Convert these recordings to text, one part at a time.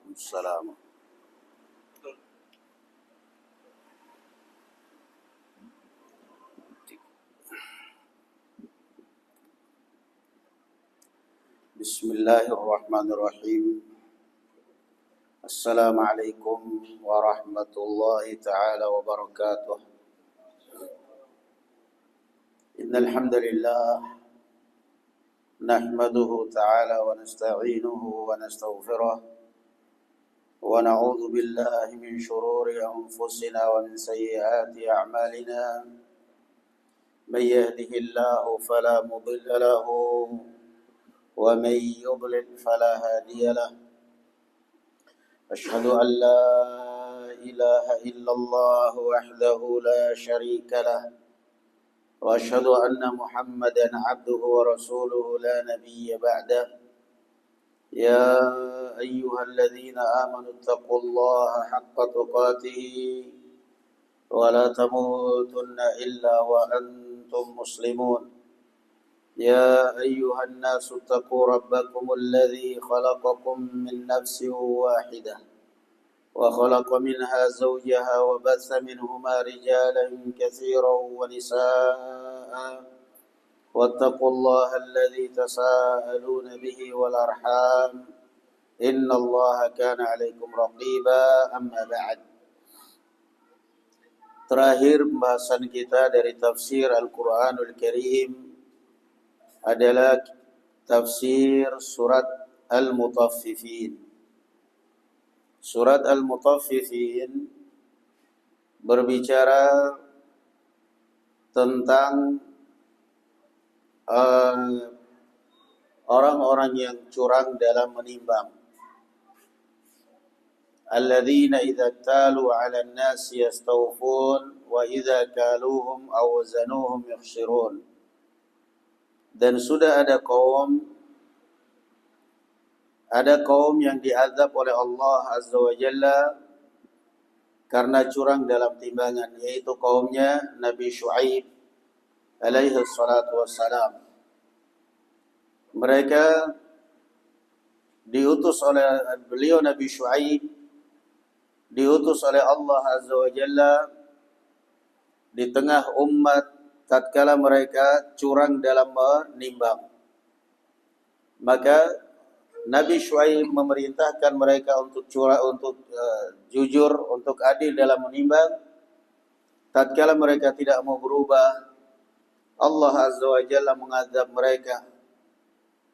Waalaikumsalam. Bismillahirrahmanirrahim. Assalamualaikum warahmatullahi taala wabarakatuh. Innal hamdalillah nahmaduhu ta'ala wa nasta'inuhu wa nastaghfiruh wa na'udzu billahi min shururi anfusina wa min sayyiati a'malina. Man yahdihillahu fala mudilla lahu wa man yudlil fala hadiya lahu. أشهد أن لا إله إلا الله وحده لا شريك له وأشهد أن محمدا عبده ورسوله لا نبي بعده. يا أيها الذين آمنوا اتقوا الله حق تقاته ولا تموتن إلا وأنتم مسلمون. يا أيها الناس اتقوا ربكم الذي خلقكم من نفس واحدة وخلق منها زوجها وبث منهما رجالا كثيرا ونساء واتقوا الله الذي تساءلون به والأرحام إن الله كان عليكم رقيبا. أما بعد. Terakhir pembahasan kita dari tafsir Al-Quranul Karim adalah tafsir surat Al-Mutaffifin. Surat Al-Mutaffifin berbicara tentang orang-orang yang curang dalam menimbang. Alladzina idza talu 'alan nasi yastawfun wa idza kaluhum aw wazanuhum yukhsirun. Dan sudah ada kaum yang diazab oleh Allah Azza wa Jalla karena curang dalam timbangan, yaitu kaumnya Nabi Syuaib alaihi salatu wassalam. Mereka diutus oleh beliau Nabi Syuaib, diutus oleh Allah Azza wa Jalla di tengah umat tatkala mereka curang dalam menimbang. Maka Nabi Syuaib memerintahkan mereka untuk jujur, untuk adil dalam menimbang. Tatkala mereka tidak mau berubah, Allah Azza wa Jalla mengazab mereka.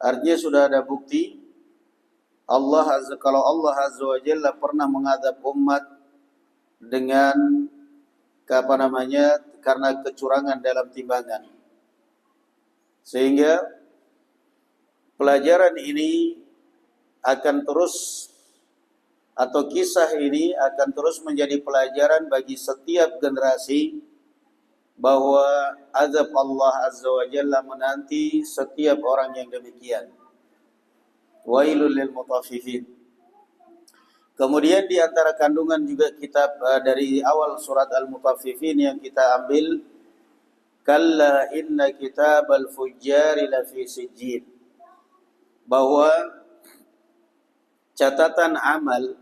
Artinya sudah ada bukti kalau Allah Azza wa Jalla pernah mengazab umat dengan karena kecurangan dalam timbangan. Sehingga pelajaran ini akan terus, atau kisah ini akan terus menjadi pelajaran bagi setiap generasi bahwa azab Allah Azza wa Jalla menanti setiap orang yang demikian. Wailul lil mutaffifin. Kemudian di antara kandungan juga kitab dari awal surat Al-Mutaffifin yang kita ambil, kalla inna kitabal fujjari lafi sijjin, bahwa catatan amal,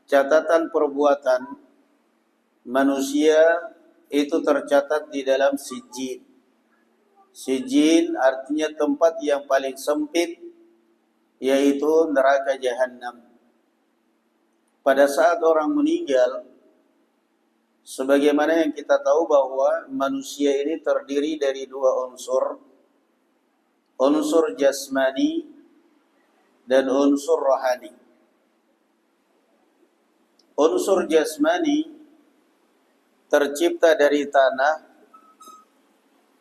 catatan perbuatan manusia itu tercatat di dalam sijjin. Sijjin artinya tempat yang paling sempit, yaitu neraka Jahannam. Pada saat orang meninggal, sebagaimana yang kita tahu bahwa manusia ini terdiri dari dua unsur, unsur jasmani dan unsur rohani. Unsur jasmani tercipta dari tanah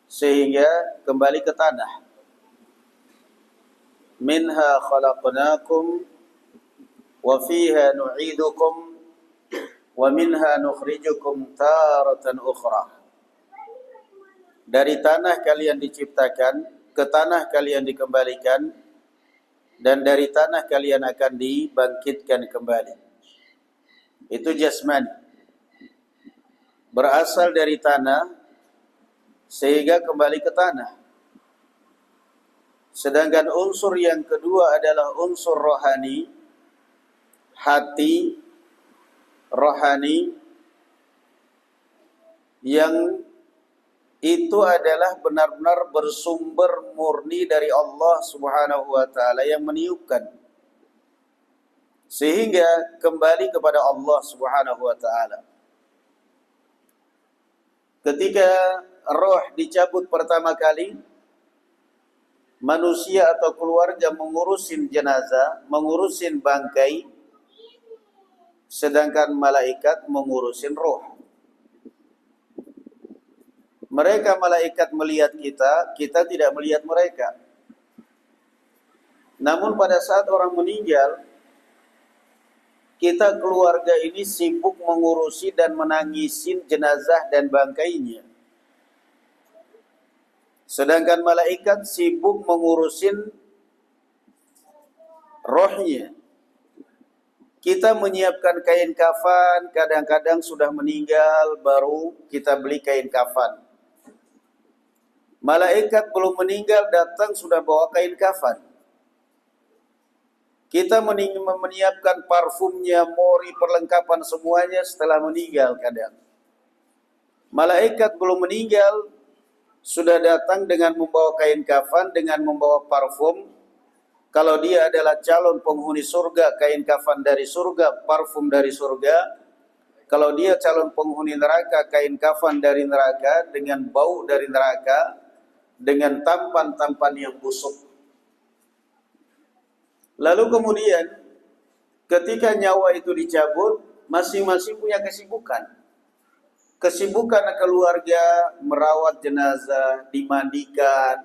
sehingga kembali ke tanah. Minha khalaqnakum wa fiha nu'idukum wa minha nukhrijukum taratan ukhra. Dari tanah kalian diciptakan, ke tanah kalian dikembalikan, dan dari tanah kalian akan dibangkitkan kembali. Itu jasmani, berasal dari tanah sehingga kembali ke tanah. Sedangkan unsur yang kedua adalah unsur rohani, hati rohani yang itu adalah benar-benar bersumber murni dari Allah Subhanahu wa taala yang meniupkan, sehingga kembali kepada Allah Subhanahu wa taala. Ketika roh dicabut pertama kali, manusia atau keluarga mengurusin jenazah, mengurusin bangkai, sedangkan malaikat mengurusin roh. Mereka malaikat melihat kita, kita tidak melihat mereka. Namun pada saat orang meninggal, kita keluarga ini sibuk mengurusi dan menangisin jenazah dan bangkainya. Sedangkan malaikat sibuk mengurusin rohnya. Kita menyiapkan kain kafan, kadang-kadang sudah meninggal baru kita beli kain kafan. Malaikat belum meninggal datang sudah bawa kain kafan. Kita menyiapkan parfumnya, mori, perlengkapan semuanya setelah meninggal kadang. Malaikat belum meninggal sudah datang dengan membawa kain kafan, dengan membawa parfum. Kalau dia adalah calon penghuni surga, kain kafan dari surga, parfum dari surga. Kalau dia calon penghuni neraka, kain kafan dari neraka dengan bau dari neraka, dengan tampan-tampan yang busuk. Lalu kemudian ketika nyawa itu dicabut, masing-masing punya kesibukan. Kesibukan keluarga merawat jenazah, dimandikan,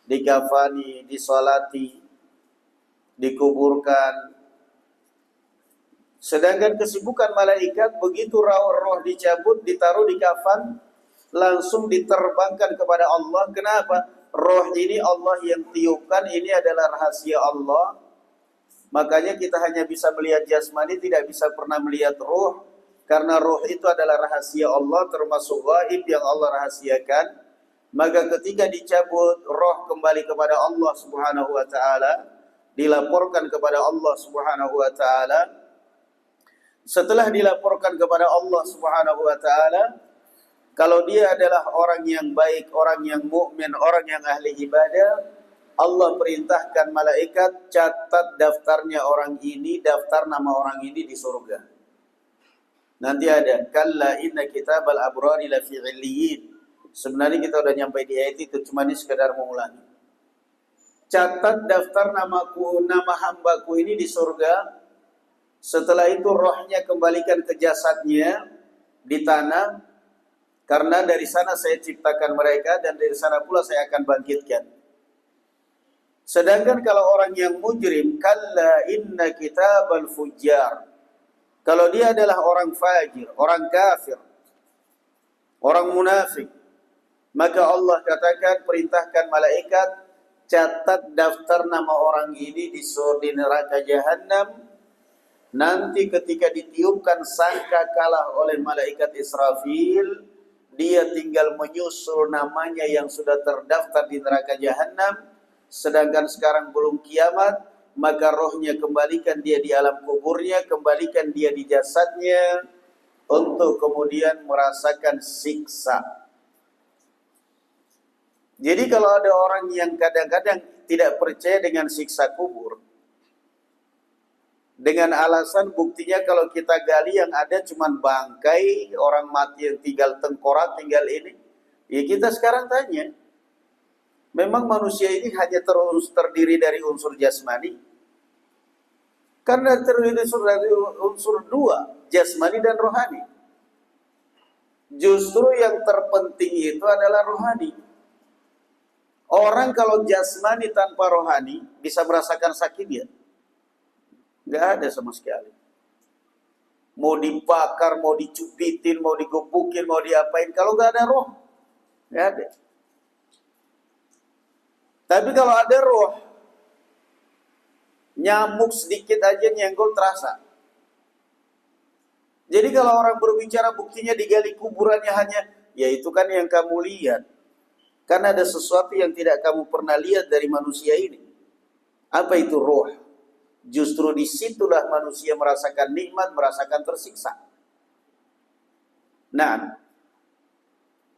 dikafani, disolati, dikuburkan. Sedangkan kesibukan malaikat begitu roh dicabut, ditaruh di kafan, langsung diterbangkan kepada Allah. Kenapa? Roh ini Allah yang tiupkan, ini adalah rahasia Allah. Makanya kita hanya bisa melihat jasmani, tidak bisa pernah melihat roh. Karena roh itu adalah rahasia Allah, termasuk gaib yang Allah rahasiakan. Maka ketika dicabut, roh kembali kepada Allah Subhanahu wa taala, dilaporkan kepada Allah Subhanahu wa taala. Setelah dilaporkan kepada Allah Subhanahu wa taala, kalau dia adalah orang yang baik, orang yang mukmin, orang yang ahli ibadah, Allah perintahkan malaikat catat daftarnya orang ini, daftar nama orang ini di surga. Nanti ada kalla inna kitabal abrari lafi 'illiyin. Sebenarnya kita udah nyampai di ayat itu, cuma ini sekedar mengulangi. Catat daftar namaku, nama hambaku ini di surga. Setelah itu rohnya kembalikan ke jasadnya di tanah, karena dari sana saya ciptakan mereka dan dari sana pula saya akan bangkitkan. Sedangkan kalau orang yang mujrim, kalla inna kitabal fujjar. Kalau dia adalah orang fajir, orang kafir, orang munafik, maka Allah katakan, perintahkan malaikat catat daftar nama orang ini di neraka jahanam. Nanti ketika ditiupkan sangkakala oleh malaikat Israfil, dia tinggal menyusul namanya yang sudah terdaftar di neraka jahanam. Sedangkan sekarang belum kiamat, maka rohnya kembalikan dia di alam kuburnya, kembalikan dia di jasadnya untuk kemudian merasakan siksa. Jadi kalau ada orang yang kadang-kadang tidak percaya dengan siksa kubur, dengan alasan buktinya kalau kita gali yang ada cuma bangkai, orang mati yang tinggal tengkorak, tinggal ini. Ya kita sekarang tanya, memang manusia ini hanya terdiri dari unsur jasmani? Karena terdiri dari unsur dua, jasmani dan rohani. Justru yang terpenting itu adalah rohani. Orang kalau jasmani tanpa rohani bisa merasakan sakit dia? Nggak ada sama sekali. Mau dibakar, mau dicubitin, mau digebukin, mau diapain, kalau nggak ada roh, nggak ada. Tapi kalau ada roh, nyamuk sedikit aja nyenggol terasa. Jadi kalau orang berbicara buktinya digali kuburannya hanya, ya itu kan yang kamu lihat. Karena ada sesuatu yang tidak kamu pernah lihat dari manusia ini. Apa itu roh? Justru disitulah manusia merasakan nikmat, merasakan tersiksa. Nah,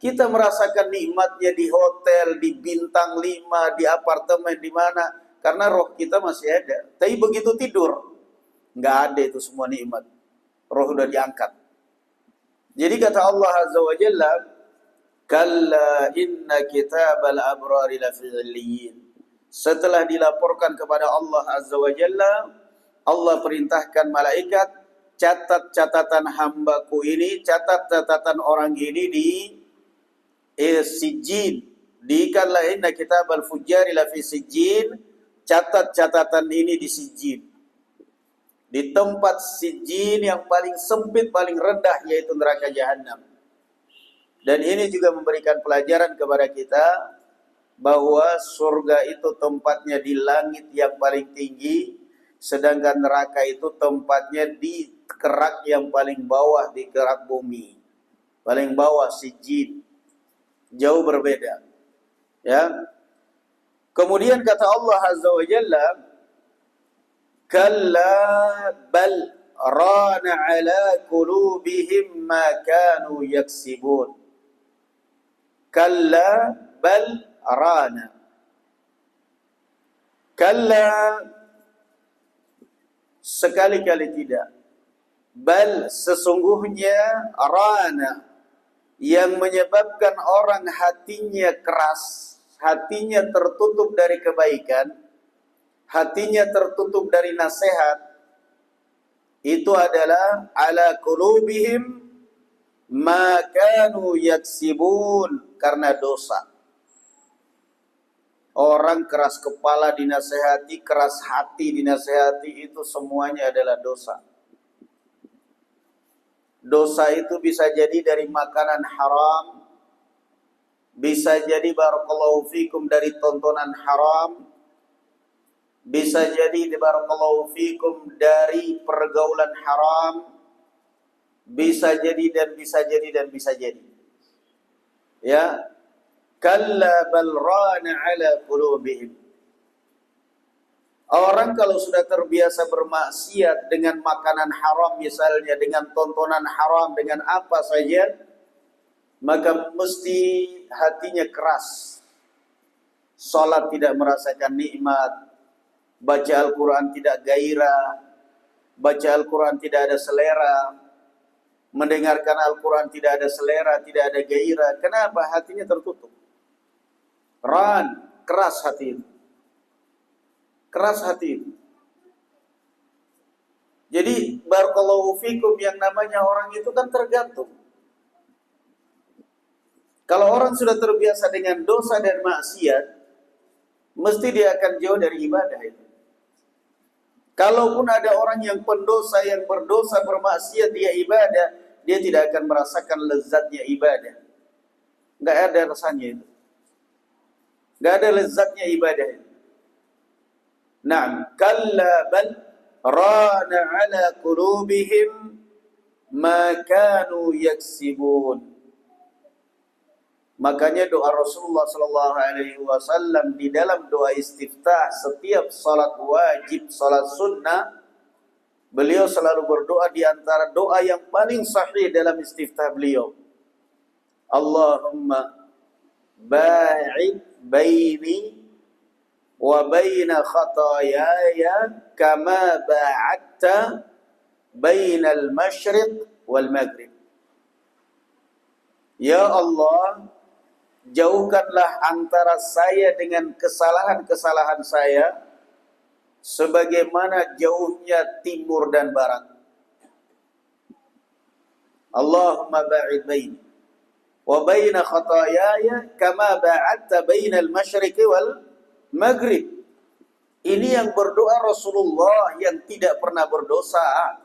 kita merasakan nikmatnya di hotel, di bintang 5, di apartemen, di mana, karena roh kita masih ada. Tapi begitu tidur, nggak ada itu semua nikmat. Roh udah diangkat. Jadi kata Allah Azza wa Jalla, kalla inna kitabal abrari lafi illiyin. Setelah dilaporkan kepada Allah Azza wa Jalla, Allah perintahkan malaikat, catat catatan hambaku ini, catat catatan orang ini di sijjin. Diikanlah inna kitabal fujjari lafi sijjin, catat catatan ini di sijjin. Di tempat sijjin yang paling sempit, paling rendah, yaitu neraka jahanam. Dan ini juga memberikan pelajaran kepada kita bahwa surga itu tempatnya di langit yang paling tinggi, sedangkan neraka itu tempatnya di kerak yang paling bawah, di kerak bumi. Paling bawah sijjin. Jauh berbeda. Ya. Kemudian kata Allah Azza wa Jalla, kalla bal rana ala qulubihim ma kanu yaksibun. Kalla bal rana. Kalla, sekali-kali tidak. Bal, sesungguhnya, rana, yang menyebabkan orang hatinya keras, hatinya tertutup dari kebaikan, hatinya tertutup dari nasihat, itu adalah ala qulubihim ma kanu yaksibun, karena dosa. Orang keras kepala dinasehati, keras hati dinasehati, itu semuanya adalah dosa. Dosa itu bisa jadi dari makanan haram, bisa jadi barakallahu fikum dari tontonan haram, bisa jadi barakallahu fikum dari pergaulan haram, bisa jadi dan bisa jadi dan bisa jadi. Ya, kalla bal rana ala qulubihim. Orang kalau sudah terbiasa bermaksiat dengan makanan haram misalnya, dengan tontonan haram, dengan apa saja, maka mesti hatinya keras. Salat tidak merasakan nikmat, baca Al-Quran tidak gairah, baca Al-Quran tidak ada selera, mendengarkan Al-Quran tidak ada selera, tidak ada gairah. Kenapa? Hatinya tertutup. Keras hati itu. Keras hati itu. Jadi barakallahu fikum, yang namanya orang itu kan tergantung. Kalau orang sudah terbiasa dengan dosa dan maksiat, mesti dia akan jauh dari ibadah itu. Kalaupun ada orang yang pendosa, yang berdosa, bermaksiat, dia ibadah, dia tidak akan merasakan lezatnya ibadah. Nggak ada rasanya itu. Nggak ada lezatnya ibadah itu. Naam, kalla bal rana ala qulubihim ma kanu yaksibun. Makanya doa Rasulullah sallallahu alaihi wasallam di dalam doa istiftah setiap salat wajib, salat sunnah, beliau selalu berdoa di antara doa yang paling sahih dalam istiftah beliau. Allahumma ba'id baini wa baina khataayaya kama ba'adta bainal masyriq wal maghrib. Ya Allah, jauhkanlah antara saya dengan kesalahan-kesalahan saya sebagaimana jauhnya timur dan barat. Allahumma ba'id baini wa baina khataayaya kama ba'adta bainal masyriqi wal maghrib. Ini yang berdoa Rasulullah yang tidak pernah berdosa.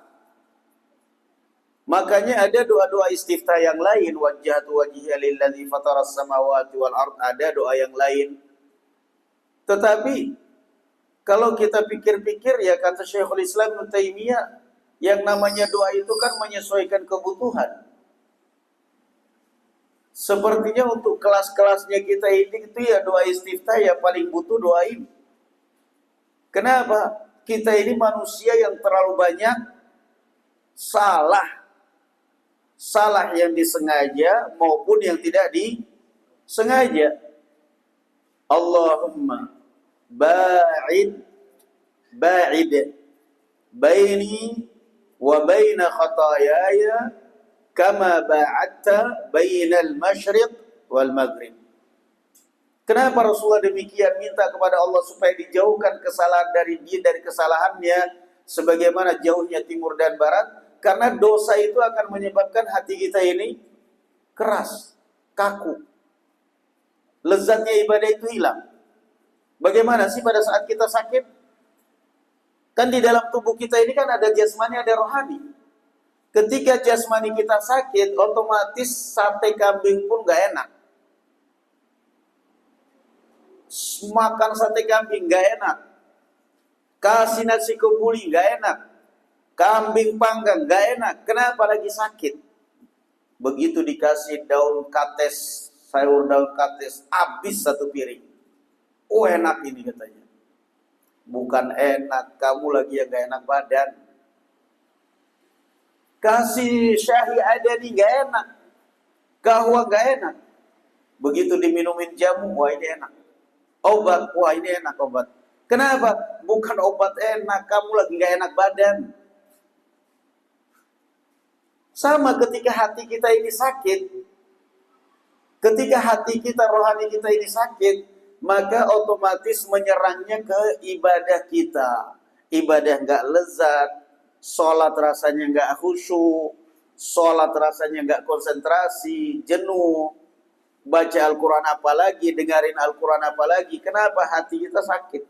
Makanya ada doa-doa istiftah yang lain, wajjahtu wajhiya lillazi fataras samawati wal ard, ada doa yang lain. Tetapi kalau kita pikir-pikir, ya kata Syekhul Islam Ibnu Taimiyah, yang namanya doa itu kan menyesuaikan kebutuhan. Sepertinya untuk kelas-kelasnya kita ini itu ya doa istiftah ya paling butuh doa ini. Kenapa? kita ini manusia yang terlalu banyak salah yang disengaja maupun yang tidak disengaja. Allahumma ba'id baini wa baina khataayaya kama ba'adta bainal masyriq wal maghrib. Kenapa Rasulullah demikian minta kepada Allah supaya dijauhkan kesalahan dari kesalahannya sebagaimana jauhnya timur dan barat? Karena dosa itu akan menyebabkan hati kita ini keras, kaku. Lezatnya ibadah itu hilang. Bagaimana sih pada saat kita sakit? Kan di dalam tubuh kita ini kan ada jasmani, ada rohani. Ketika jasmani kita sakit, otomatis sate kambing pun gak enak. Makan sate kambing gak enak. Kasih nasi kebuli gak enak. Kambing panggang gak enak. Kenapa? Lagi sakit. Begitu dikasih daun kates, sayur daun kates, habis satu piring. Oh enak ini katanya. Bukan enak, kamu lagi yang gak enak badan. Kasih syahi adani gak enak. Kahwa gak enak. Begitu diminumin jamu, wah ini enak. Obat, wah ini enak obat. Kenapa? Bukan obat enak, kamu lagi gak enak badan. Sama ketika hati kita ini sakit, ketika hati kita, rohani kita ini sakit, maka otomatis menyerangnya ke ibadah kita. Ibadah gak lezat, sholat rasanya gak khusyuk, sholat rasanya gak konsentrasi, jenuh, baca Al-Quran apalagi, dengarin Al-Quran apalagi. Kenapa? Hati kita sakit.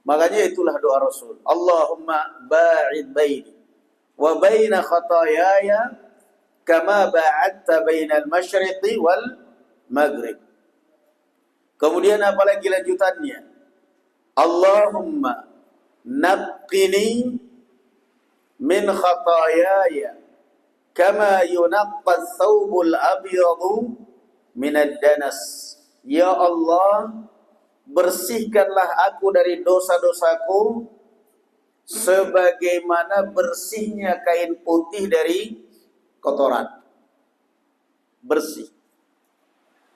Makanya itulah doa Rasul. Allahumma ba'id baini wa baina khataayaya kama ba'adta bainal masyriqi wal maghrib. Kemudian apalagi lanjutannya? Allahumma naqqini min khataayaya kama yunaqqa ats-tsawbul abyadu minad danas. Ya Allah, bersihkanlah aku dari dosa-dosaku sebagaimana bersihnya kain putih dari kotoran. Bersih.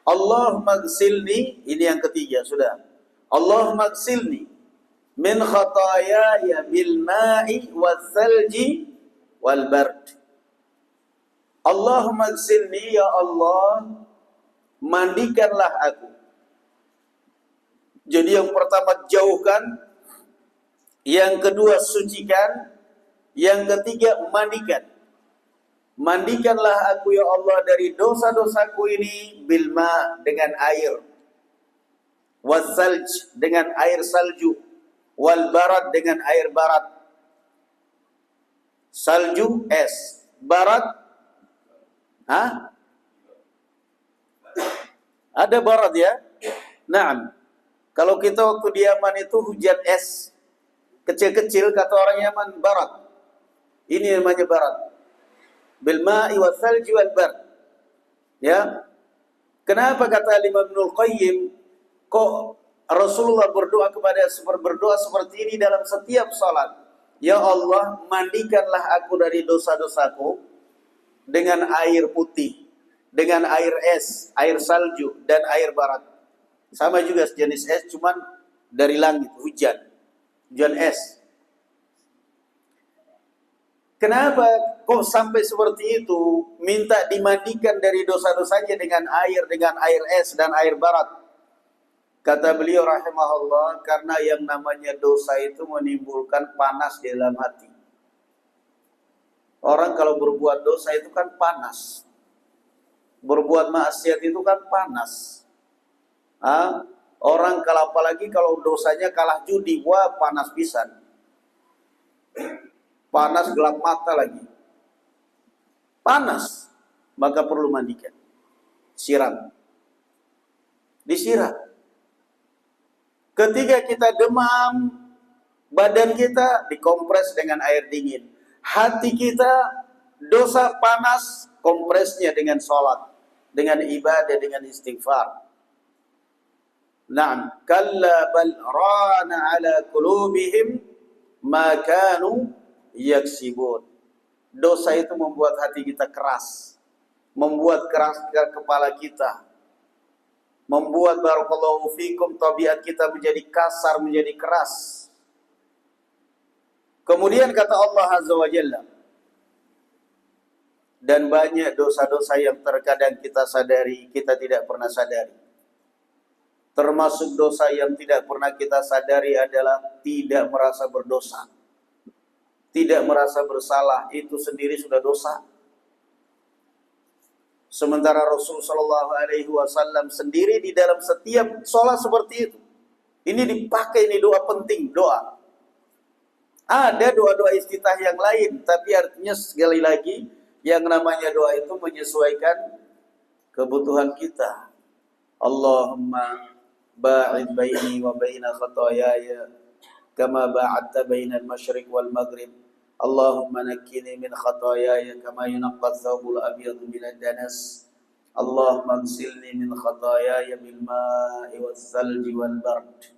Allahumma gsilni, ini yang ketiga sudah. Allahumma gsilni min khataayaya bil ma'i wal thalji wal bard. Allahumma gsilni, ya Allah, mandikanlah aku. Jadi yang pertama jauhkan, yang kedua sucikan, yang ketiga mandikan. Mandikanlah aku ya Allah dari dosa-dosaku ini bilma, dengan air, wasalj, dengan air salju, wal barat, dengan air barat. Salju es, barat ada barat ya. Naam. Kalau kita waktu di Yaman itu hujan es kecil-kecil, kata orang Yaman barat. Ini namanya barat. Bil ma'i wal thalji wal bard. Ya. Kenapa kata Imam Ibnul Qayyim kok Rasulullah berdoa seperti ini dalam setiap salat? Ya Allah, mandikanlah aku dari dosa-dosaku dengan air putih, dengan air es, air salju dan air barat. Sama juga sejenis es, cuman dari langit, hujan es. Kenapa kok sampai seperti itu? Minta dimandikan dari dosa-dosanya dengan air es dan air barat. Kata beliau rahimahullah, karena yang namanya dosa itu menimbulkan panas di dalam hati. Orang kalau berbuat dosa itu kan panas. Berbuat maksiat itu kan panas. Orang kalau apalagi kalau dosanya kalah judi, wah panas pisan. Panas gelap mata lagi. Panas, maka perlu mandikan. Siram. Disiram. Ketika kita demam, badan kita dikompres dengan air dingin. Hati kita dosa panas, kompresnya dengan sholat, dengan ibadah, dengan istighfar. Na'am, kalla bal rana ala qulubihim ma kanu yaksibun. Dosa itu membuat hati kita keras, membuat keras kepala kita, membuat barakallahu fikum tabiat kita menjadi kasar, menjadi keras. Kemudian kata Allah Azza wa Jalla, dan banyak dosa-dosa yang terkadang kita sadari, kita tidak pernah sadari. Termasuk dosa yang tidak pernah kita sadari adalah tidak merasa berdosa. Tidak merasa bersalah, itu sendiri sudah dosa. Sementara Rasul Shallallahu Alaihi Wasallam sendiri di dalam setiap sholat seperti itu. Ini dipakai, ini doa penting, doa. Ada doa-doa iftitah yang lain, tapi artinya sekali lagi yang namanya doa itu menyesuaikan kebutuhan kita. Allahumma ba'id baini wa baina khataayaya kama ba'adta bainal masyriq wal maghrib. Allahumma nakkini min khataayaya kama yunqqa thawbul abyadu minad danas. Allahumma agsilni min khataayaya bil ma'i was salji wal bard.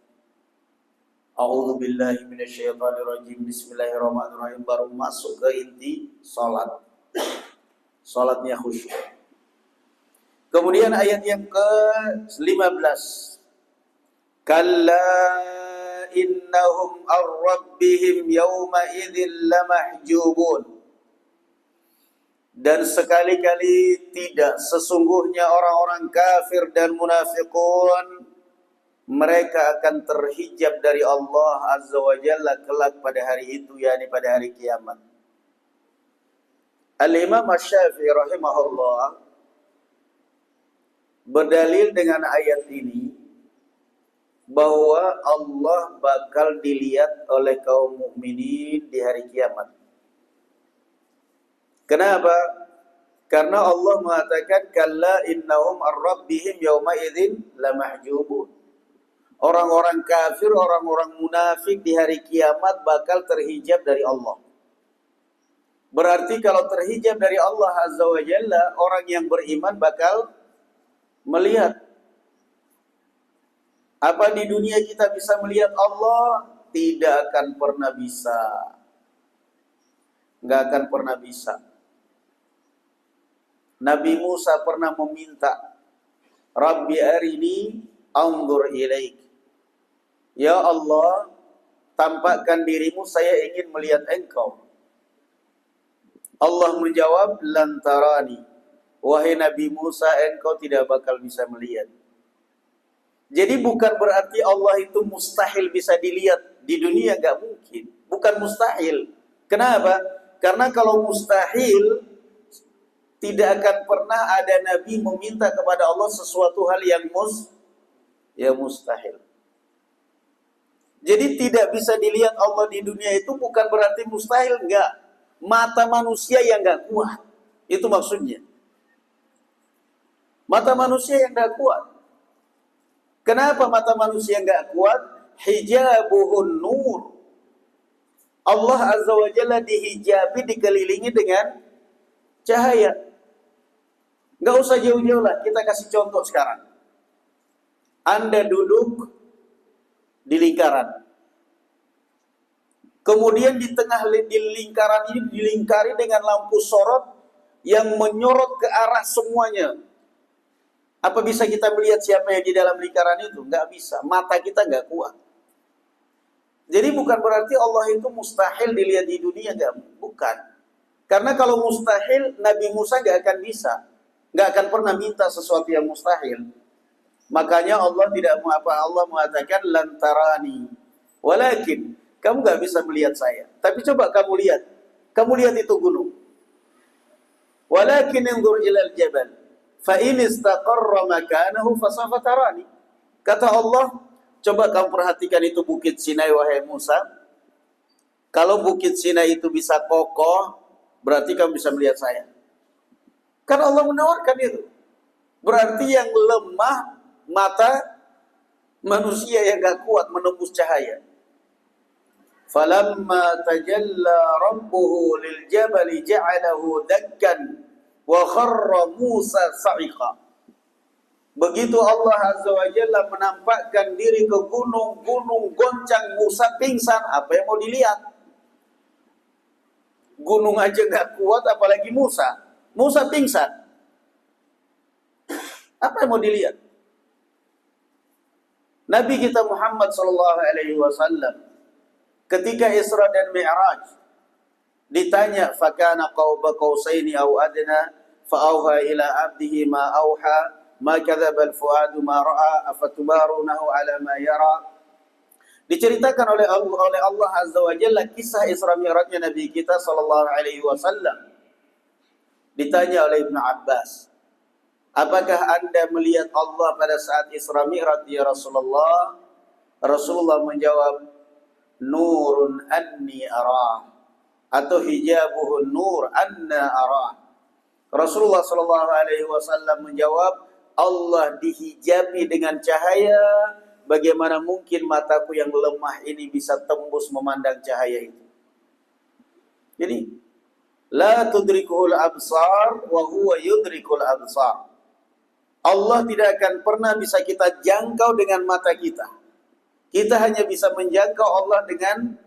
A'udzu billahi minasyaitonir rajim. Bismillahirrahmanirrahim. Baru masuk ke inti salat. Salatnya khusyuk. Kemudian ayat yang ke-15. Kalla innahum ar-rabbihim yawma idzin lamahjubun. Dan sekali-kali tidak, sesungguhnya orang-orang kafir dan munafiqun mereka akan terhijab dari Allah Azza wa Jalla kelak pada hari itu, yakni pada hari kiamat. Al-Imam Asy-Syafi'i rahimahullah berdalil dengan ayat ini bahwa Allah bakal dilihat oleh kaum mukminin di hari kiamat. Kenapa? Karena Allah mengatakan kalla innahum ar-rabbihim yawma idzin lamahjubun. Orang-orang kafir, orang-orang munafik di hari kiamat bakal terhijab dari Allah. Berarti kalau terhijab dari Allah Azza wa Jalla, orang yang beriman bakal melihat. Apa di dunia kita bisa melihat Allah? Tidak akan pernah bisa. Nggak akan pernah bisa. Nabi Musa pernah meminta, Rabbi arini anzur ilaik. Ya Allah, tampakkan dirimu, saya ingin melihat engkau. Allah menjawab, lantarani. Wahai Nabi Musa, engkau tidak bakal bisa melihat. Jadi bukan berarti Allah itu mustahil bisa dilihat di dunia, nggak mungkin. Bukan mustahil. Kenapa? Karena kalau mustahil, tidak akan pernah ada Nabi meminta kepada Allah sesuatu hal yang mustahil. Jadi tidak bisa dilihat Allah di dunia itu bukan berarti mustahil, nggak. Mata manusia yang nggak kuat, itu maksudnya. Mata manusia yang nggak kuat. Kenapa mata manusia nggak kuat? Hijabuhun nur. Allah Azza wa Jalla dihijabi, dikelilingi dengan cahaya. Nggak usah jauh-jauh lah, kita kasih contoh sekarang. Anda duduk di lingkaran. Kemudian di tengah lingkaran ini dilingkari dengan lampu sorot yang menyorot ke arah semuanya. Apa bisa kita melihat siapa yang di dalam lingkaran itu? Nggak bisa. Mata kita nggak kuat. Jadi bukan berarti Allah itu mustahil dilihat di dunia, nggak? Bukan. Karena kalau mustahil, Nabi Musa nggak akan bisa. Nggak akan pernah minta sesuatu yang mustahil. Makanya Allah tidak mau apa, Allah mengatakan lantarani. Walakin, kamu nggak bisa melihat saya. Tapi coba kamu lihat. Kamu lihat itu gunung. Walakin inzur ilal jabal. Fa in istaqarra makanahu fasawfa tarani. Kata Allah, coba kamu perhatikan itu bukit Sinai wahai Musa. Kalau bukit Sinai itu bisa kokoh, berarti kamu bisa melihat saya. Karena Allah menawarkan itu. Berarti yang lemah mata manusia yang gak kuat menembus cahaya. Falamma tajalla rabbuhu lil jabali ja'alahu dakkan wa kharra Musa sa'iqa. Begitu Allah Azza wa Jalla menampakkan diri ke gunung goncang, Musa pingsan. Apa yang mau dilihat? Gunung aja nggak kuat, apalagi Musa. Musa pingsan. Apa yang mau dilihat? Nabi kita Muhammad sallallahu alaihi wasallam ketika Isra dan Mi'raj ditanya, fakana qauba qausaini aw adna fa auha ila abdihi ma auha ma kadzaba al-fuadu ma ra'a afatumarunahu ala ma yara. Diceritakan oleh Allah Azza wa Jalla kisah Isra Mi'rajnya Nabi kita sallallahu alaihi wasallam. Ditanya oleh Ibnu Abbas, apakah Anda melihat Allah pada saat Isra Mi'raj ya Rasulullah? Rasulullah menjawab, nurun anni arah, atau hijabuhun nur anna arah. Rasulullah sallallahu alaihi wasallam menjawab, Allah dihijabi dengan cahaya, bagaimana mungkin mataku yang lemah ini bisa tembus memandang cahaya itu. Jadi la tudrikuhul absar wa huwa yudrikul absar. Allah tidak akan pernah bisa kita jangkau dengan mata kita. Kita hanya bisa menjangkau Allah dengan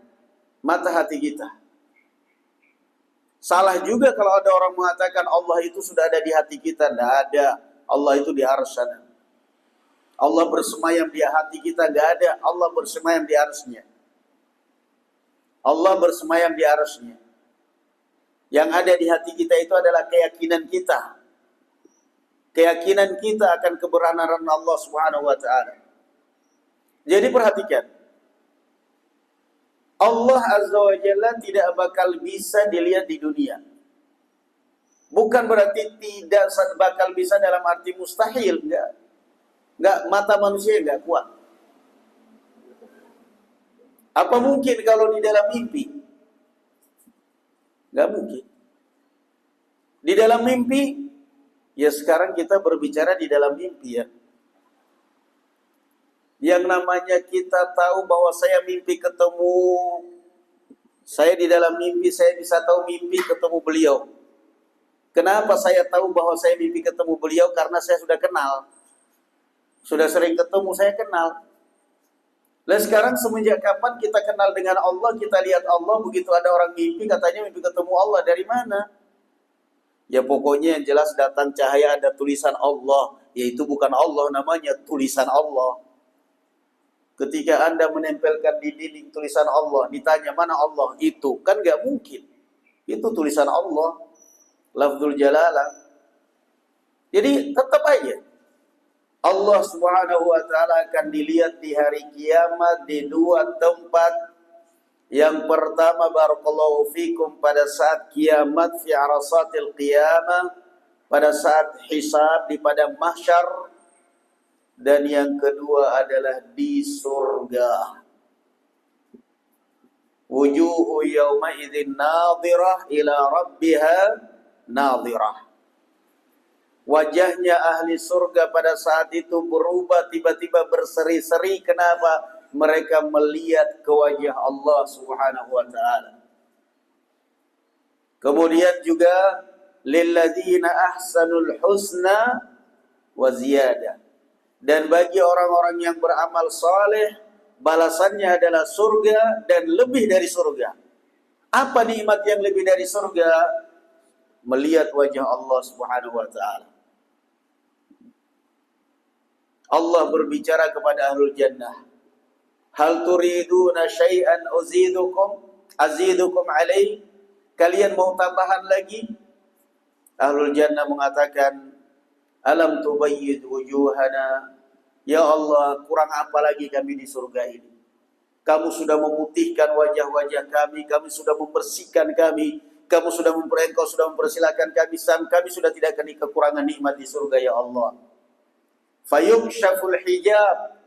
mata hati kita. Salah juga kalau ada orang mengatakan Allah itu sudah ada di hati kita. Tidak ada. Allah itu di arsy sana. Allah bersemayam di hati kita. Tidak ada. Allah bersemayam di arsy-Nya. Allah bersemayam di arsy-Nya. Yang ada di hati kita itu adalah keyakinan kita. Keyakinan kita akan kebenaran Allah Subhanahu wa taala. Jadi perhatikan. Allah Azza wa Jalla tidak bakal bisa dilihat di dunia. Bukan berarti tidak bakal bisa dalam arti mustahil, enggak, mata manusia enggak kuat. Apa mungkin kalau di dalam mimpi? Enggak mungkin. Di dalam mimpi, ya sekarang kita berbicara di dalam mimpi ya. Yang namanya kita tahu bahwa saya mimpi ketemu, saya di dalam mimpi saya bisa tahu mimpi ketemu beliau. Kenapa saya tahu bahwa saya mimpi ketemu beliau? Karena saya sudah kenal. Sudah sering ketemu, saya kenal. Lalu sekarang semenjak kapan kita kenal dengan Allah, kita lihat Allah, begitu ada orang mimpi katanya mimpi ketemu Allah, dari mana? Ya pokoknya yang jelas datang cahaya ada tulisan Allah, yaitu bukan Allah namanya, tulisan Allah. Ketika Anda menempelkan di dinding tulisan Allah, ditanya mana Allah itu, kan gak mungkin. Itu tulisan Allah, lafzul jalalah. Jadi tetap aja Allah Subhanahu wa taala akan dilihat di hari kiamat di dua tempat. Yang pertama, barakallahu fikum, pada saat kiamat fi arasatil qiyamah, pada saat hisab di padang mahsyar. Dan yang kedua adalah di surga. Wujuhu yawma idzin nadhirah ila rabbiha nadhirah. Wajahnya ahli surga pada saat itu berubah, tiba-tiba berseri-seri. Kenapa? Mereka melihat ke wajah Allah Subhanahu wa taala. Kemudian juga lilladzina ahsanul husna wa ziyadah. Dan bagi orang-orang yang beramal saleh, balasannya adalah surga dan lebih dari surga. Apa nikmat yang lebih dari surga? Melihat wajah Allah Subhanahu wa taala. Allah berbicara kepada ahlul jannah, hal turiduna syai'an azidukum alaih? Kalian mau tambahan lagi? Ahlul jannah mengatakan, alam tubayyid wujuhana, ya Allah, kurang apa lagi kami di surga ini? Kamu sudah memutihkan wajah-wajah kami, kami sudah membersihkan kami, kamu sudah engkau sudah mempersilakan kami sudah tidak akan kekurangan nikmat di surga ya Allah. Fayukshaful hijab,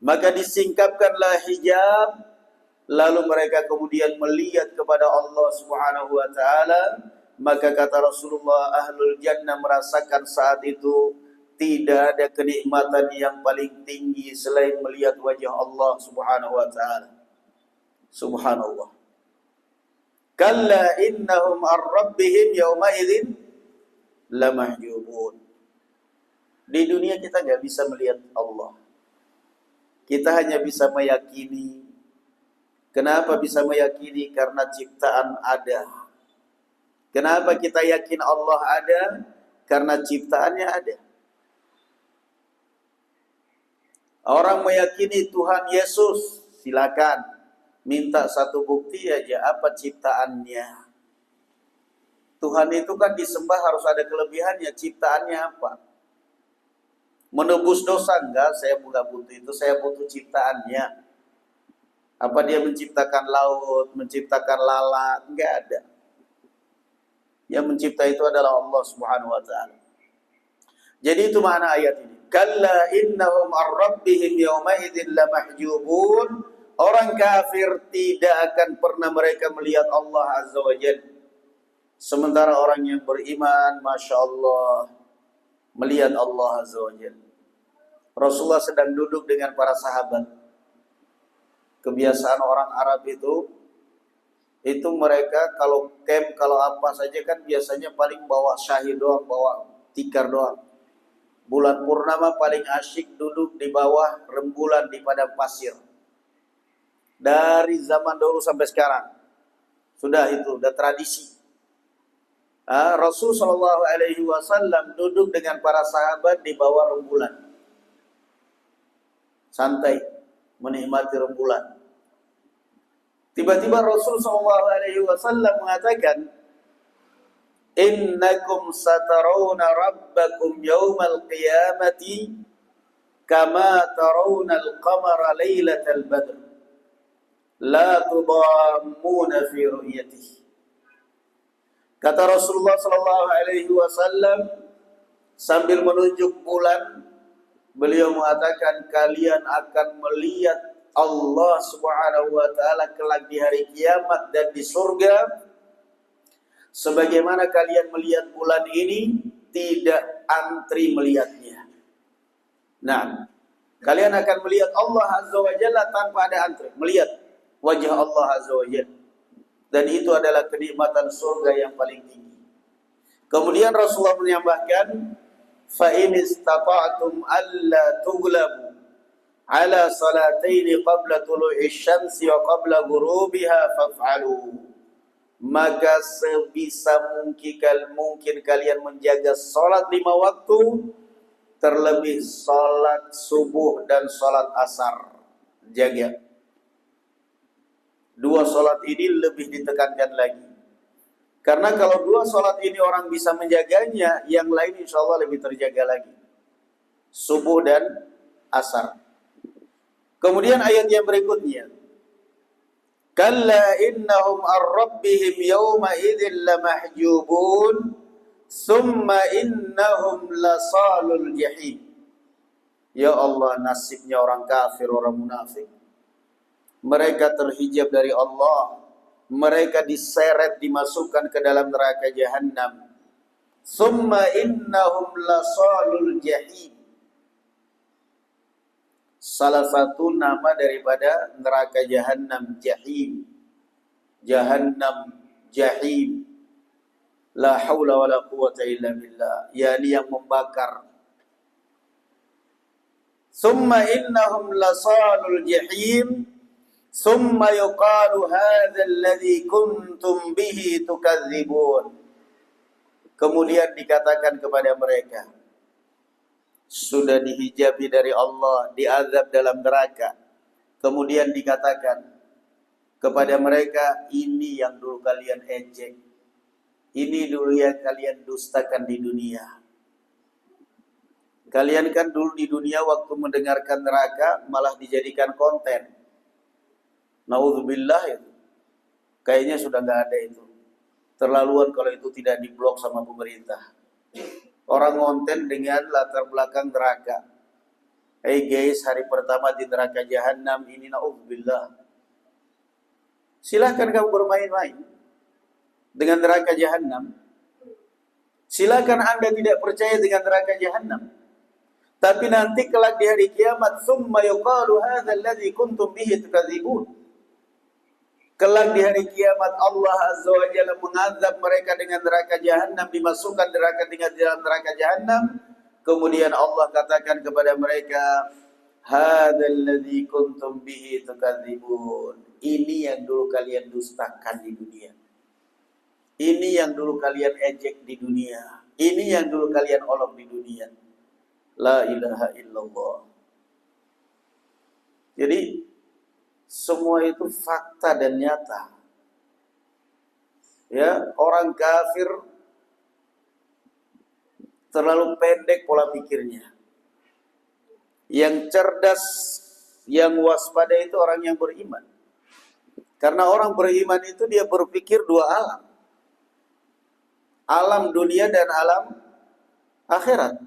maka disingkapkanlah hijab, lalu mereka kemudian melihat kepada Allah Subhanahu wa taala. Maka kata Rasulullah, ahlul jannah merasakan saat itu tidak ada kenikmatan yang paling tinggi selain melihat wajah Allah Subhanahu wa taala. Subhanallah. Kalla innahum ar-rabbihim yawma idzin lamahjubun. Di dunia kita nggak bisa melihat Allah. Kita hanya bisa meyakini. Kenapa bisa meyakini? Karena ciptaan ada. Kenapa kita yakin Allah ada? Karena ciptaannya ada. Orang meyakini Tuhan Yesus, silakan minta satu bukti aja apa ciptaannya. Tuhan itu kan disembah harus ada kelebihannya, ciptaannya apa? Menebus dosa enggak? Saya enggak butuh itu, saya butuh ciptaannya. Apa dia menciptakan laut, menciptakan lalat? Enggak ada. Yang mencipta itu adalah Allah Subhanahu wa taala. Jadi itu makna ayat ini. Kalla innahum ar-rabbihim yawma idzin lamahjubun. Orang kafir tidak akan pernah mereka melihat Allah Azza wa Jalla. Sementara orang yang beriman, Masya Allah, melihat Allah Azza wa Jalla. Rasulullah sedang duduk dengan para sahabat. Kebiasaan orang Arab itu mereka kalau camp, kalau apa saja kan biasanya paling bawa syahid doang, bawa tikar doang. Bulan purnama paling asyik duduk di bawah rembulan di padang pasir. Dari zaman dulu sampai sekarang. Sudah itu, udah tradisi. Rasul Shallallahu Alaihi Wasallam duduk dengan para sahabat di bawah rembulan. Santai, menikmati rembulan. Tiba-tiba Rasul Shallallahu Alaihi Wasallam mengatakan, Innakum satarawna rabbakum yawmal qiyamati kama tarawna al-qamara laylatal badr la tudammuna fi ru'yatihi. Kata Rasulullah sallallahu alaihi wasallam sambil menunjuk bulan, beliau mengatakan kalian akan melihat Allah Subhanahu wa taala kelak di hari kiamat dan di surga sebagaimana kalian melihat bulan ini, tidak antri melihatnya. Nah, kalian akan melihat Allah Azza wa Jalla tanpa ada antri, melihat wajah Allah Azza wa Jalla. Dan itu adalah kenikmatan surga yang paling tinggi. Kemudian Rasulullah menambahkan, fa in istata'tum alla tughlabu ala salataini qabla tulu'i syamsi wa qabla ghurubiha faf'alu. Maka sebisa mungkin kalian menjaga salat 5 waktu, terlebih salat subuh dan salat asar. Jaga. 2 salat ini lebih ditekankan lagi. Karena kalau 2 salat ini orang bisa menjaganya, yang lain insya Allah lebih terjaga lagi. Subuh dan asar. Kemudian ayat yang berikutnya. Kalla innahum ar-rabbihim yawma idzin lamahjubun summa innahum lasalul jahim. Ya Allah, nasibnya orang kafir, orang munafik. Mereka terhijab dari Allah. Mereka diseret, dimasukkan ke dalam neraka Jahannam. Summa innahum lasalul jahim. Salah satu nama daripada neraka Jahannam, Jahim. Jahannam, Jahim. La haula wa la quwata illa billah. Yani yang membakar. Summa innahum lasalul jahim. Summa yuqalu hadha alladhi kuntum bihi tukadzibun. Kemudian dikatakan kepada mereka, sudah dihijabi dari Allah, diazab dalam neraka. Kemudian dikatakan kepada mereka, ini yang dulu kalian ejek, ini dulu yang kalian dustakan di dunia. Kalian kan dulu di dunia waktu mendengarkan neraka malah dijadikan konten. Naudzubillah itu. Kayaknya sudah nggak ada itu. Terlaluan kalau itu tidak diblok sama pemerintah. Orang ngonten dengan latar belakang neraka. Hey guys, hari pertama di neraka Jahannam ini, naudzubillah. Silakan kamu bermain-main dengan neraka Jahannam. Silakan Anda tidak percaya dengan neraka Jahannam. Tapi nanti kelak di hari kiamat, summa yuqalu hadza alladzi kuntum bihi tukadzibun. Kelak di hari kiamat Allah Azza wa Jalla mengazab mereka dengan neraka Jahannam, dimasukkan neraka dengan dalam neraka Jahannam. Kemudian Allah katakan kepada mereka, hadzal ladzi kuntum bihi tukadzibun. Ini yang dulu kalian dustakan di dunia. Ini yang dulu kalian ejek di dunia. Ini yang dulu kalian olok di dunia. La ilaha illallah. Jadi semua itu fakta dan nyata. Ya, orang kafir terlalu pendek pola pikirnya. Yang cerdas, yang waspada itu orang yang beriman. Karena orang beriman itu dia berpikir dua alam. Alam dunia dan alam akhirat.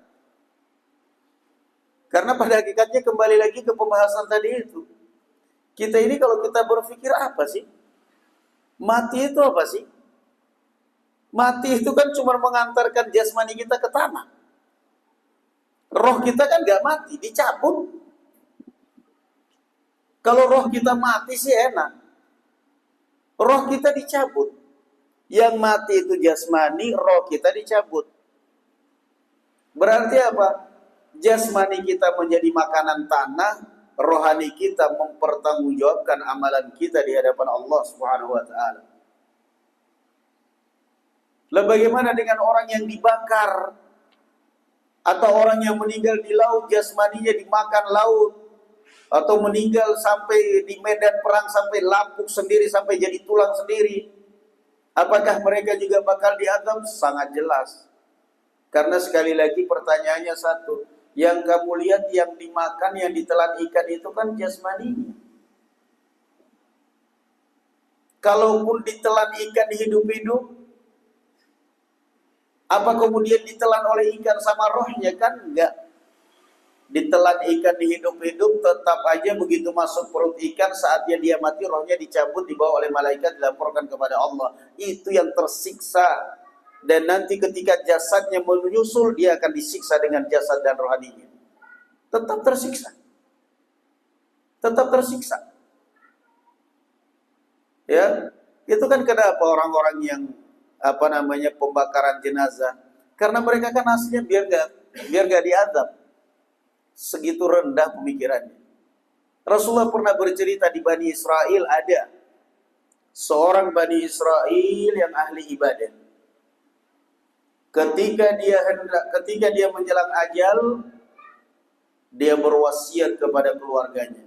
Karena pada hakikatnya kembali lagi ke pembahasan tadi itu. Kita ini kalau kita berpikir apa sih? Mati itu apa sih? Mati itu kan cuma mengantarkan jasmani kita ke tanah. Roh kita kan gak mati, dicabut. Kalau roh kita mati sih enak. Roh kita dicabut. Yang mati itu jasmani, roh kita dicabut. Berarti apa? Jasmani kita menjadi makanan tanah, rohani kita mempertanggungjawabkan amalan kita di hadapan Allah Subhanahu wa taala. Lalu bagaimana dengan orang yang dibakar atau orang yang meninggal di laut, jasmaninya dimakan laut, atau meninggal sampai di medan perang sampai lapuk sendiri, sampai jadi tulang sendiri? Apakah mereka juga bakal diazab? Sangat jelas. Karena sekali lagi pertanyaannya satu, yang kamu lihat yang dimakan, yang ditelan ikan itu kan jasmaninya. Kalaupun ditelan ikan hidup-hidup, apa kemudian ditelan oleh ikan sama rohnya? Kan enggak. Ditelan ikan hidup-hidup, tetap aja begitu masuk perut ikan, saatnya dia mati, rohnya dicabut, dibawa oleh malaikat, dilaporkan kepada Allah. Itu yang tersiksa. Dan nanti ketika jasadnya menyusul, dia akan disiksa dengan jasad dan rohaninya. Tetap tersiksa. Tetap tersiksa. Ya, itu kan kenapa orang-orang yang pembakaran jenazah? Karena mereka kan aslinya biar gak diazab. Segitu rendah pemikirannya. Rasulullah pernah bercerita di Bani Israel ada seorang Bani Israel yang ahli ibadah. Ketika dia menjelang ajal, dia berwasiat kepada keluarganya.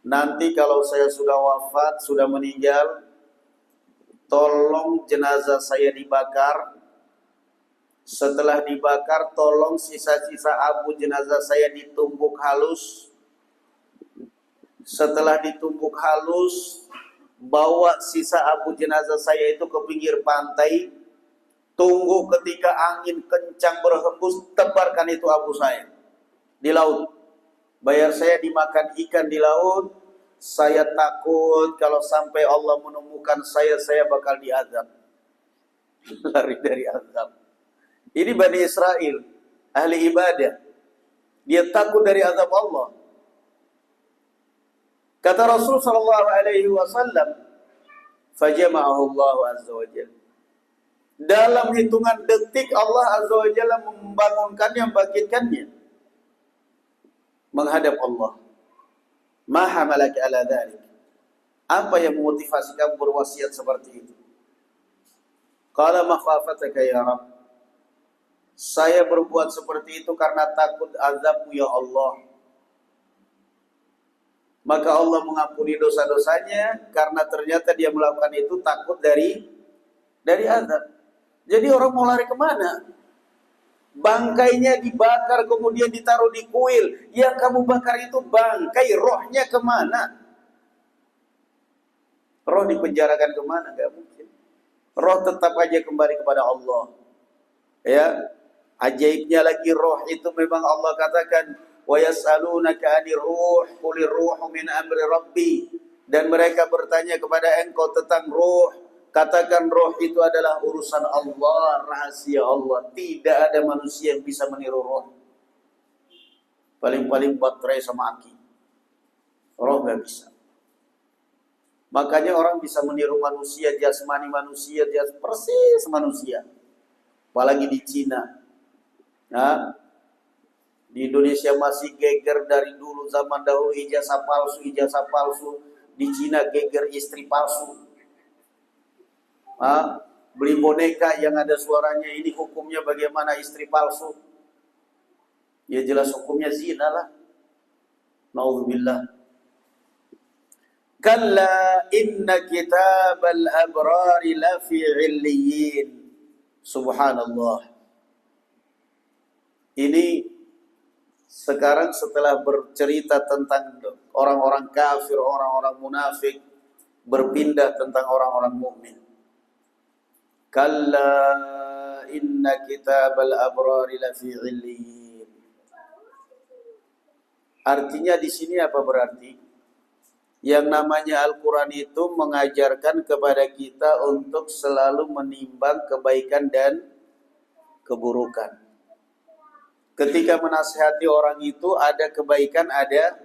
Nanti kalau saya sudah wafat, sudah meninggal, tolong jenazah saya dibakar. Setelah dibakar, tolong sisa-sisa abu jenazah saya ditumbuk halus. Setelah ditumbuk halus, bawa sisa abu jenazah saya itu ke pinggir pantai. Tunggu ketika angin kencang berhembus, tebarkan itu abu saya di laut. Bayar saya dimakan ikan di laut. Saya takut kalau sampai Allah menemukan saya bakal diazab. Lari dari azab. Ini Bani Israel, ahli ibadah. Dia takut dari azab Allah. Kata Rasul sallallahu alaihi wasallam, fajama'ahu Allah azza wa jalla. Dalam hitungan detik Allah azza wa jalla membangunkannya, membangkitkannya menghadap Allah. Ma hamalaka ala dzalik? Apa yang memotivasi kamu berwasiat seperti itu? Qala makhafataka ya Rabb. Saya berbuat seperti itu karena takut azabmu ya Allah. Maka Allah mengampuni dosa-dosanya karena ternyata dia melakukan itu takut dari azab. Jadi orang mau lari kemana? Bangkainya dibakar kemudian ditaruh di kuil. Yang kamu bakar itu bangkai, rohnya kemana? Roh dipenjarakan kemana? Gak mungkin. Roh tetap aja kembali kepada Allah. Ya. Ajaibnya lagi roh itu memang Allah katakan wa yas'alunaka 'anir ruh qulir ruhu min amri rabbi, dan mereka bertanya kepada engkau tentang roh, katakan roh itu adalah urusan Allah, rahasia Allah. Tidak ada manusia yang bisa meniru roh. Paling-paling baterai sama aki. Roh gak bisa. Makanya orang bisa meniru manusia, jasmani manusia, persis manusia. Apalagi di Cina. Nah, di Indonesia masih geger dari dulu zaman dahulu ijazah palsu. Di Cina geger istri palsu. Beli boneka yang ada suaranya, ini hukumnya bagaimana istri palsu? Ya jelas hukumnya zina lah. Nauzubillah. Kalla inna kitabal abrari lafi 'illiyin. Subhanallah. Ini sekarang setelah bercerita tentang orang-orang kafir, orang-orang munafik, berpindah tentang orang-orang mukmin. Kalla inna kitabal abrari lafi 'illiyin. Artinya di sini apa berarti? Yang namanya Al-Quran itu mengajarkan kepada kita untuk selalu menimbang kebaikan dan keburukan. Ketika menasihati orang itu ada kebaikan, ada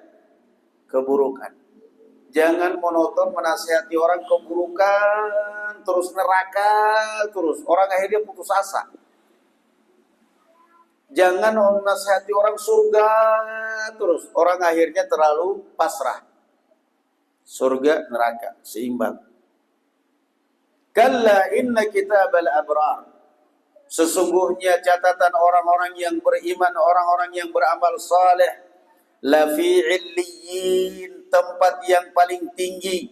keburukan. Jangan monoton menasihati orang keburukan, terus neraka, terus orang akhirnya putus asa. Jangan menasihati orang surga, terus orang akhirnya terlalu pasrah. Surga, neraka, seimbang. Kalla inna kitabal abrar. Sesungguhnya catatan orang-orang yang beriman, orang-orang yang beramal saleh, lafi 'illiyin, tempat yang paling tinggi.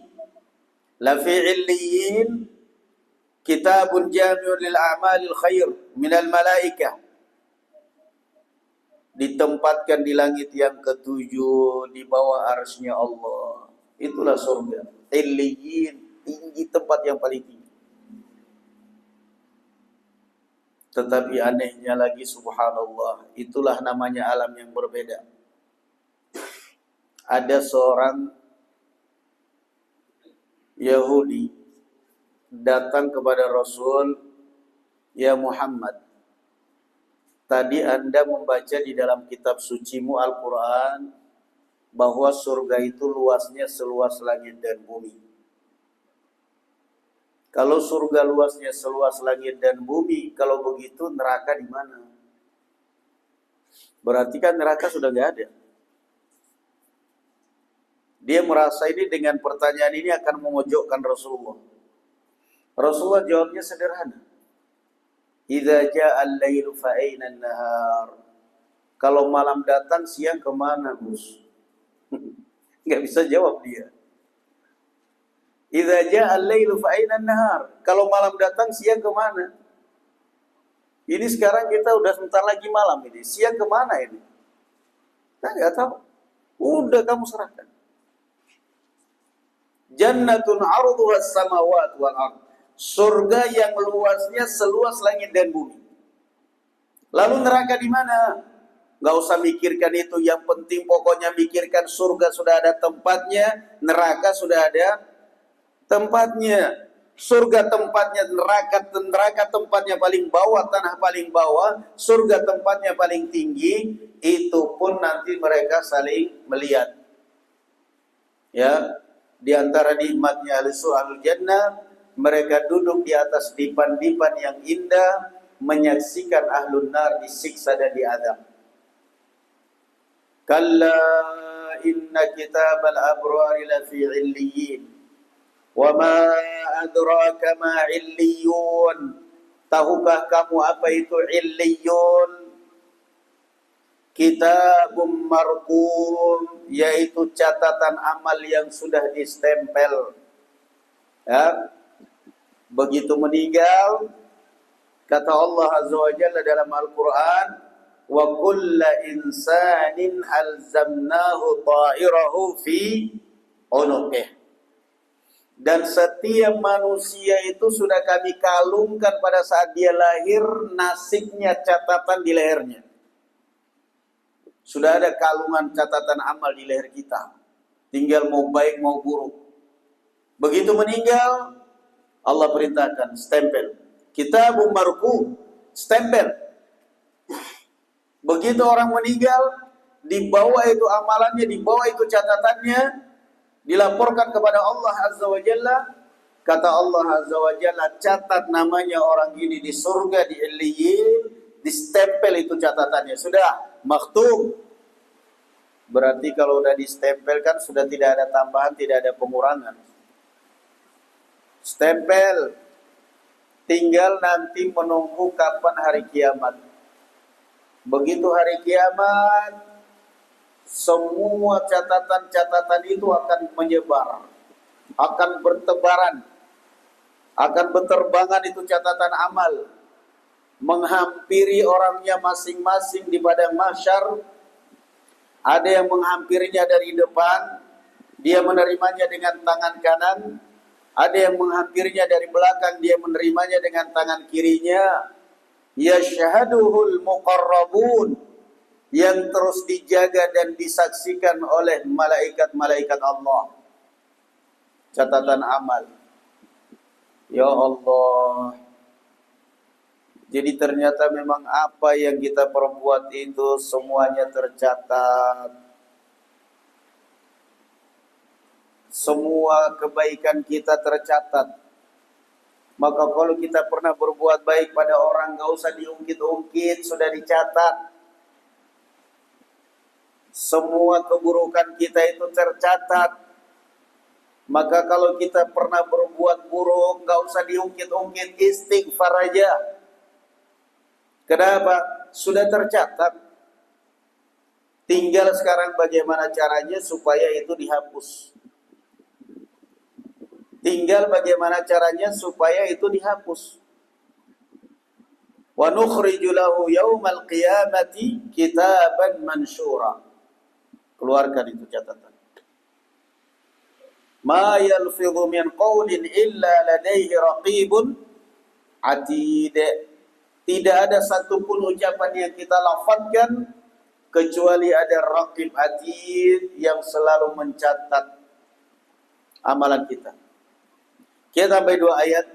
Lafi 'illiyin, kitabun jami'un lil a'malil khair minal malaikah. Ditempatkan di langit yang ketujuh, di bawah arsy-Nya Allah. Itulah surga. Illiyin, tinggi, tempat yang paling tinggi. Tetapi anehnya lagi, subhanallah, itulah namanya alam yang berbeda. Ada seorang Yahudi datang kepada Rasul, ya Muhammad, tadi Anda membaca di dalam kitab sucimu Al-Quran bahwa surga itu luasnya seluas langit dan bumi. Kalau surga luasnya seluas langit dan bumi, kalau begitu neraka di mana? Berarti kan neraka sudah nggak ada. Dia merasa ini dengan pertanyaan ini akan memojokkan Rasulullah. Rasulullah jawabnya sederhana. Idza jaa al-lailu fa aina an-nahar. Kalau malam datang, siang kemana, Gus? Nggak bisa jawab dia. Idza jaa al-lailu fa aina an-nahar. Kalau malam datang, siang kemana? Ini sekarang kita udah sebentar lagi malam ini. Siang kemana ini? Kita nggak tahu. Udah kamu serahkan. Jannatun 'arduha as-samawati wal ardh. Surga yang luasnya seluas langit dan bumi. Lalu neraka di mana? Gak usah mikirkan itu, yang penting pokoknya mikirkan surga sudah ada tempatnya, neraka sudah ada tempatnya. Surga tempatnya, neraka tempatnya paling bawah, tanah paling bawah, surga tempatnya paling tinggi, itu pun nanti mereka saling melihat. Ya, di antara nikmatnya ahlu jannah, mereka duduk di atas dipan-dipan yang indah, menyaksikan ahlun nar disiksa dan diazab. Kalla inna kitabal abrari lafi 'illiyin. Wa ma adraka ma 'illiyun. Tahukah kamu apa itu 'illiyun? Kitabum marqum, yaitu catatan amal yang sudah distempel. Ya. Begitu meninggal, kata Allah Azza wa Jalla dalam Al-Quran, wa kulla insanin alzamnahu ta'irahu fi unuqih. Dan setiap manusia itu sudah kami kalungkan pada saat dia lahir nasibnya, catatan di lehernya. Sudah ada kalungan catatan amal di leher kita. Tinggal mau baik mau buruk. Begitu meninggal, Allah perintahkan stempel. Kitabun marqum, stempel. Begitu orang meninggal, dibawa itu amalannya, dibawa itu catatannya, dilaporkan kepada Allah Azza wa Jalla. Kata Allah Azza wa Jalla, catat namanya orang ini di surga, di Illiyin, Distempel itu catatannya, sudah maktum. Berarti kalau udah distempel kan sudah tidak ada tambahan, tidak ada pengurangan. Stempel, tinggal nanti menunggu kapan hari kiamat. Begitu hari kiamat, semua catatan-catatan itu akan menyebar, akan bertebaran, akan berterbangan itu catatan amal, menghampiri orangnya masing-masing di padang mahsyar. Ada yang menghampirinya dari depan, dia menerimanya dengan tangan kanan. Ada yang menghampirinya dari belakang, dia menerimanya dengan tangan kirinya. Yashhaduhul muqarrabun, yang terus dijaga dan disaksikan oleh malaikat-malaikat Allah. Catatan amal. Ya Allah. Jadi ternyata memang apa yang kita perbuat itu semuanya tercatat. Semua kebaikan kita tercatat. Maka kalau kita pernah berbuat baik pada orang, gak usah diungkit-ungkit, sudah dicatat. Semua keburukan kita itu tercatat. Maka kalau kita pernah berbuat buruk, gak usah diungkit-ungkit, istighfar aja. Kenapa? Sudah tercatat. Tinggal sekarang bagaimana caranya supaya itu dihapus. Tinggal bagaimana caranya supaya itu dihapus. Wa nukhriju lahu yaumal qiyamati kitaban mansyura. Keluarkan itu catatan. Ma yalfidhu min qawlin illa ladaihi raqibun atid. Tidak ada satupun ucapan yang kita lafadzkan kecuali ada raqib atid yang selalu mencatat amalan kita. Kita sampai 2 ayat.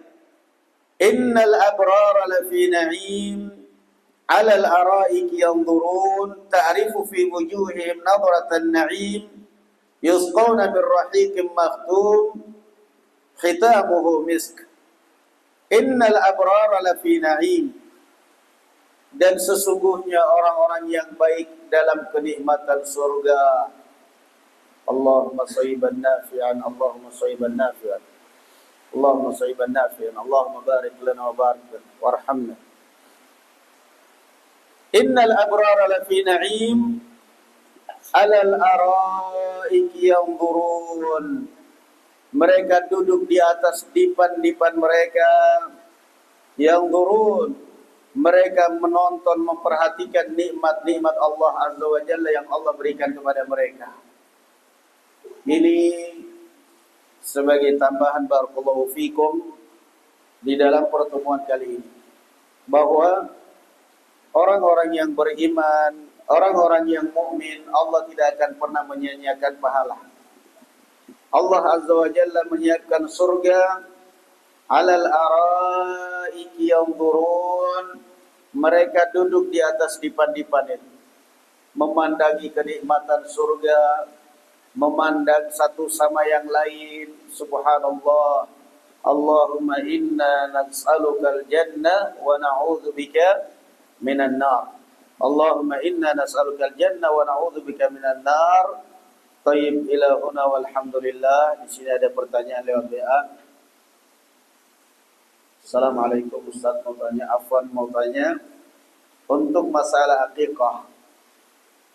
Innal abrara lafi na'im 'alal ara'iki yanzurun ta'rifu fi wujuhihim nadratan na'im yusqawna bir rahiqin makhtum khitamuhu misk. Innal abrara lafi na'im, dan sesungguhnya orang-orang yang baik dalam kenikmatan surga. Allahumma shayyiban nafi'an, Allahumma shayyiban nafi'an, Allahumma shayyiban nafi'an, Allahumma barik lana wa barik lana warhamna. Innal abrara lafi na'im 'alal ara'iki yanzurun. Mereka duduk di atas dipan-dipan mereka. Yanzurun, mereka menonton, memperhatikan nikmat-nikmat Allah Azza wa Jalla yang Allah berikan kepada mereka. Ini sebagai tambahan barakallahu fikum di dalam pertemuan kali ini, bahwa orang-orang yang beriman, orang-orang yang mukmin, Allah tidak akan pernah menyia-nyiakan pahala. Allah Azza wa Jalla menyiapkan surga. Alal araiki yanzurun, mereka duduk di atas dipan-dipan itu, memandangi kenikmatan surga, memandang satu sama yang lain. Subhanallah. Allahumma inna nas'alukal jannah wa na'udzubika minan nar. Allahumma inna nas'alukal jannah wa na'udzubika minan nar. Tayyib ilahuna walhamdulillah. Di sini ada pertanyaan lewat WA. Assalamualaikum Ustaz, mau tanya, afwan mau tanya untuk masalah akikah.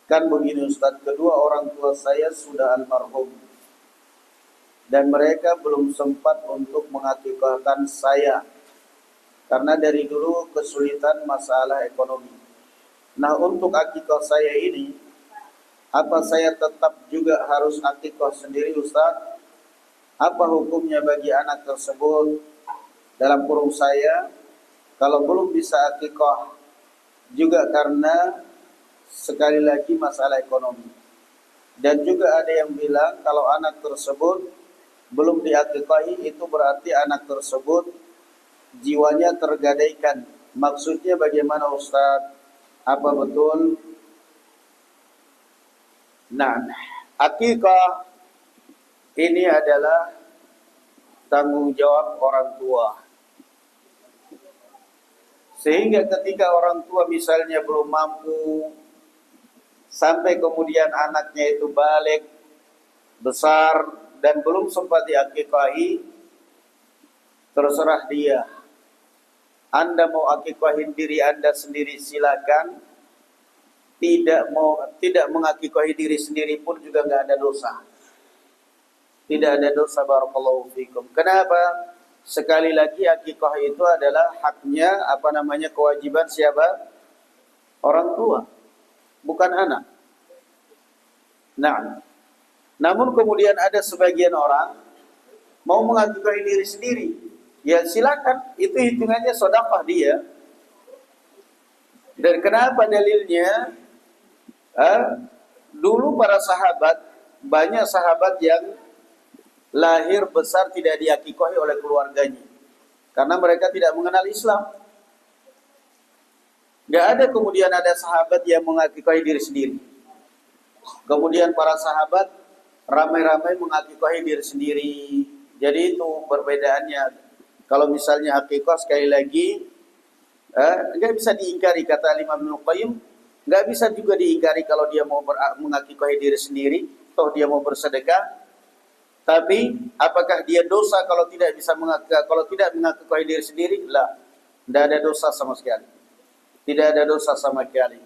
Kan begini Ustaz, kedua orang tua saya sudah almarhum dan mereka belum sempat untuk mengakikahkan saya karena dari dulu kesulitan masalah ekonomi. Nah, untuk akikah saya ini, apa saya tetap juga harus akikah sendiri Ustaz? Apa hukumnya bagi anak tersebut? Dalam kurung saya, kalau belum bisa akikah juga karena sekali lagi masalah ekonomi. Dan juga ada yang bilang kalau anak tersebut belum diakikahi itu berarti anak tersebut jiwanya tergadaikan. Maksudnya bagaimana Ustaz? Apa betul? Nah, akikah ini adalah tanggung jawab orang tua. Sehingga ketika orang tua misalnya belum mampu, sampai kemudian anaknya itu balik, besar, dan belum sempat diakikahi, terserah dia. Anda mau akikahin diri Anda sendiri silakan. Tidak mengakikahi diri sendiri pun juga nggak ada dosa. Tidak ada dosa, barakallahu fikum. Kenapa? Sekali lagi akikah itu adalah haknya, kewajiban siapa? Orang tua, bukan anak. Nah, namun kemudian ada sebagian orang mau mengakikahi diri sendiri. Ya silakan, itu hitungannya sedekah dia. Dan kenapa dalilnya? Dulu para sahabat, banyak sahabat yang lahir besar tidak diakikahi oleh keluarganya karena mereka tidak mengenal Islam. Gak ada kemudian ada sahabat yang mengakikahi diri sendiri. Kemudian para sahabat ramai-ramai mengakikahi diri sendiri. Jadi itu perbedaannya. Kalau misalnya akikah sekali lagi nggak bisa diingkari, kata Imam Ibnu Qayyim, nggak bisa juga diingkari kalau dia mau mengakikahi diri sendiri, toh dia mau bersedekah. Tapi apakah dia dosa kalau tidak mengakikahi diri sendiri? Lah, tidak ada dosa sama sekali. Tidak ada dosa sama sekali.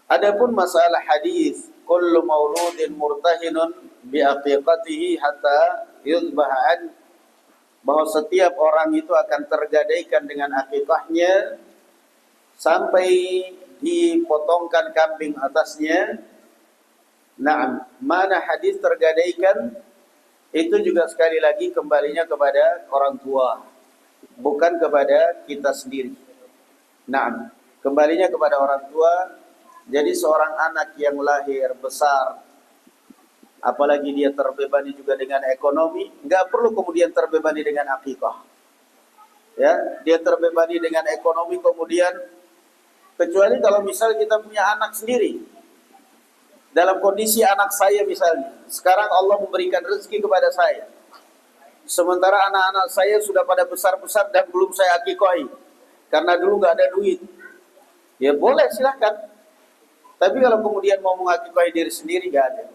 Adapun masalah hadis, kullu mauludin murtahinun bi aqiqatihi hatta yuzbahan, bahwa setiap orang itu akan tergadaikan dengan akikahnya sampai dipotongkan kambing atasnya. Nah, mana hadis tergadaikan? Itu juga sekali lagi kembalinya kepada orang tua, bukan kepada kita sendiri. Nah, kembalinya kepada orang tua. Jadi seorang anak yang lahir besar, apalagi dia terbebani juga dengan ekonomi, nggak perlu kemudian terbebani dengan akikah. Ya, dia terbebani dengan ekonomi kemudian, kecuali kalau misal kita punya anak sendiri. Dalam kondisi anak saya misalnya, sekarang Allah memberikan rezeki kepada saya. Sementara anak-anak saya sudah pada besar-besar dan belum saya akikahi. Karena dulu nggak ada duit. Ya boleh, silahkan. Tapi kalau kemudian mau mengakikahi diri sendiri, nggak ada.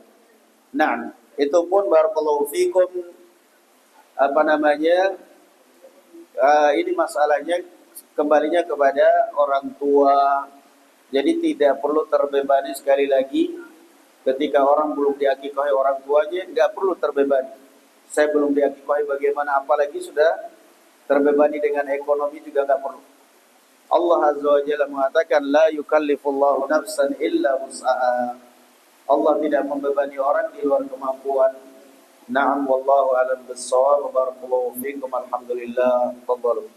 Nah, itu pun barakallahu fikum, ini masalahnya kembalinya kepada orang tua. Jadi tidak perlu terbebani sekali lagi. Ketika orang belum diakikahi orang tuanya, nggak perlu terbebani. Saya belum diakikahi bagaimana, apalagi sudah terbebani dengan ekonomi juga nggak perlu. Allah Azza wa Jalla mengatakan, la yukallifullahu nafsan illa wus'aha. Allah tidak membebani orang di luar kemampuan. Na'am wallahu alam bis-shawab. Barakallahu fiikum. Alhamdulillah. Tafadhalu.